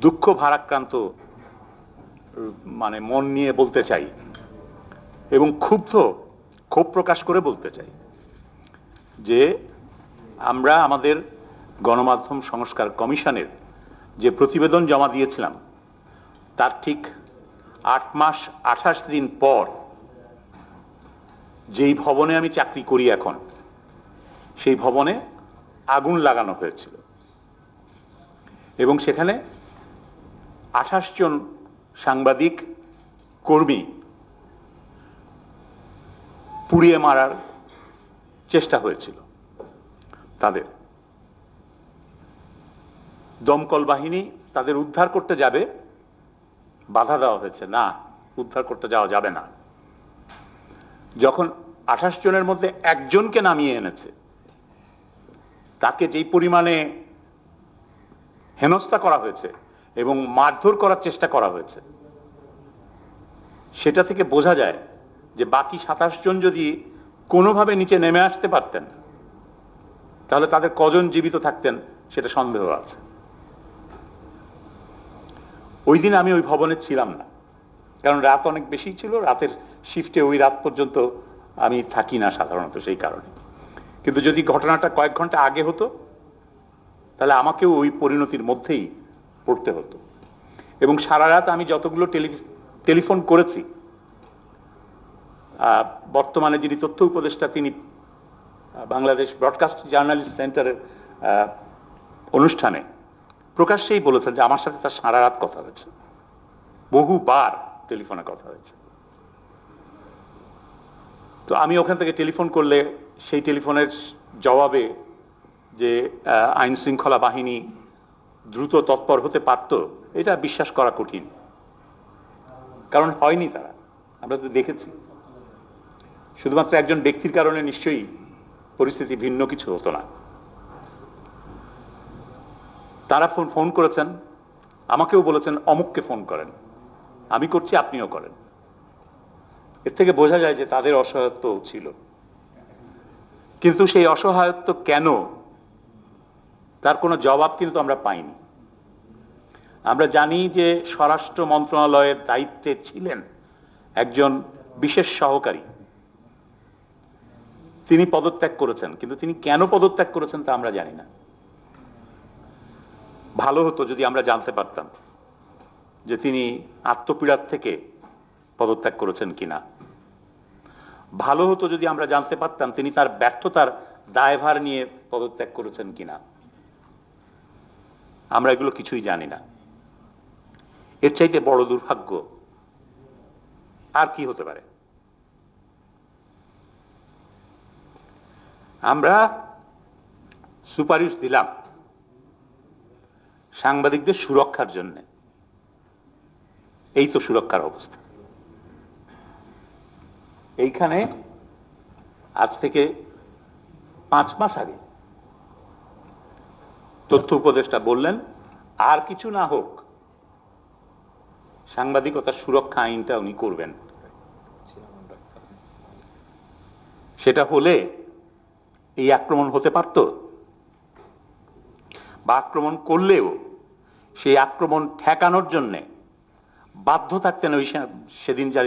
দুঃখ ভারাক্রান্ত মানে মন নিয়ে বলতে চাই এবং ক্ষোভ প্রকাশ করে বলতে চাই যে আমরা আমাদের গণমাধ্যম সংস্কার কমিশনের যে প্রতিবেদন জমা দিয়েছিলাম তার ঠিক ৮ মাস ২৮ দিন পর যেই ভবনে আমি চাকরি করি এখন সেই ভবনে আগুন লাগানো হয়েছিল এবং সেখানে ২৮ জন সাংবাদিক কর্মী পুড়িয়ে মারার চেষ্টা হয়েছিল। তাদের দমকল বাহিনী তাদের উদ্ধার করতে যাবে, বাধা দেওয়া হয়েছে, না উদ্ধার করতে যাওয়া যাবে না। যখন ২৮ জনের মধ্যে একজনকে নামিয়ে এনেছে, তাকে যেই পরিমাণে হেনস্থা করা হয়েছে এবং মারধর করার চেষ্টা করা হয়েছে, সেটা থেকে বোঝা যায় যে বাকি ২৭ জন যদি কোনোভাবে নিচে নেমে আসতে পারতেন তাহলে তাদের কজন জীবিত থাকতেন সেটা সন্দেহ আছে। ওই দিন আমি ওই ভবনে ছিলাম না, কারণ রাত অনেক বেশি ছিল। রাতের শিফটে ওই রাত পর্যন্ত আমি থাকি না সাধারণত, সেই কারণে। কিন্তু যদি ঘটনাটা কয়েক ঘন্টা আগে হতো তাহলে আমাকেও ওই পরিণতির মধ্যেই পড়তে হতো। এবং সারা রাত আমি যতগুলো টেলিফোন করেছি, বর্তমানে যিনি তথ্য উপদেষ্টা তিনি বাংলাদেশ ব্রডকাস্ট জার্নালিস্ট সেন্টারের অনুষ্ঠানে প্রকাশ্যেই বলেছেন যে আমার সাথে তার সারা রাত কথা হয়েছে, বহুবার টেলিফোনে কথা হয়েছে। তো আমি ওখান থেকে টেলিফোন করলে সেই টেলিফোনের জবাবে যে আইন শৃঙ্খলা বাহিনী দ্রুত তৎপর হতে পারত, এটা বিশ্বাস করা কঠিন, কারণ হয়নি। তারা, আমরা তো দেখেছি, শুধুমাত্র একজন ব্যক্তির কারণে নিশ্চয়ই পরিস্থিতি ভিন্ন কিছু হতো না। তারা ফোন করেছেন, আমাকেও বলেছেন অমুককে ফোন করেন, আমি করছি, আপনিও করেন। এর থেকে বোঝা যায় যে তাদের অসহায়ত্ব ছিল। কিন্তু সেই অসহায়ত্ব কেন, তার কোনো জবাব কিন্তু আমরা পাইনি। আমরা জানি যে স্বরাষ্ট্র মন্ত্রণালয়ের দায়িত্বে ছিলেন একজন বিশেষ সহকারী, তিনি পদত্যাগ করেছেন, কিন্তু তিনি কেন পদত্যাগ করেছেন তা আমরা জানি না। ভালো হতো যদি আমরা জানতে পারতাম যে তিনি আত্মপীড়ার থেকে পদত্যাগ করেছেন কিনা। ভালো হতো যদি আমরা জানতে পারতাম তিনি তার ব্যর্থতার দায়ভার নিয়ে পদত্যাগ করেছেন কিনা। আমরা এগুলো কিছুই জানি না। এর চাইতে বড় দুর্ভাগ্য আর কি হতে পারে? আমরা সুপারিশ দিলাম সাংবাদিকদের সুরক্ষার জন্য। এই তো সুরক্ষার অবস্থা। এইখানে আজ থেকে 5 মাস আগে তথ্য উপদেষ্টা বললেন আর কিছু না হোক সাংবাদিকতার সুরক্ষা আইনটা উনি করবেন। সেটা হলে এই আক্রমণ হতে পারত, বা আক্রমণ করলেও সেই আক্রমণ ঠেকানোর জন্যে বাধ্য থাকতেন ওই সেদিন যার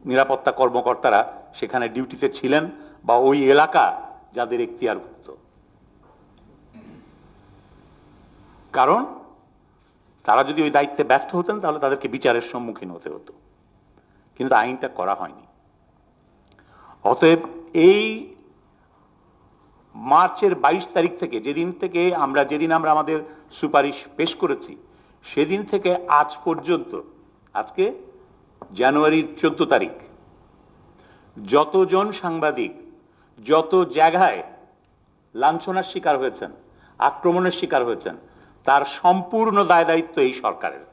নিরাপত্তা কর্মকর্তারা সেখানে ডিউটিতে ছিলেন বা ওই এলাকা যাদের এখতিয়ারভুক্ত। কারণ তারা যদি ওই দায়িত্বে ব্যর্থ হতেন তাহলে তাদেরকে বিচারের সম্মুখীন হতে হতো, কিন্তু আইনটা করা হয়নি। অতএব এই মার্চের 22 তারিখ থেকে, যেদিন আমরা আমাদের সুপারিশ পেশ করেছি, সেদিন থেকে আজ পর্যন্ত, আজকে জানুয়ারির 14 তারিখ, যতজন সাংবাদিক যত জায়গায় লাঞ্ছনার শিকার হয়েছেন, আক্রমণের শিকার হয়েছেন, তার সম্পূর্ণ দায় দায়িত্ব এই সরকারের।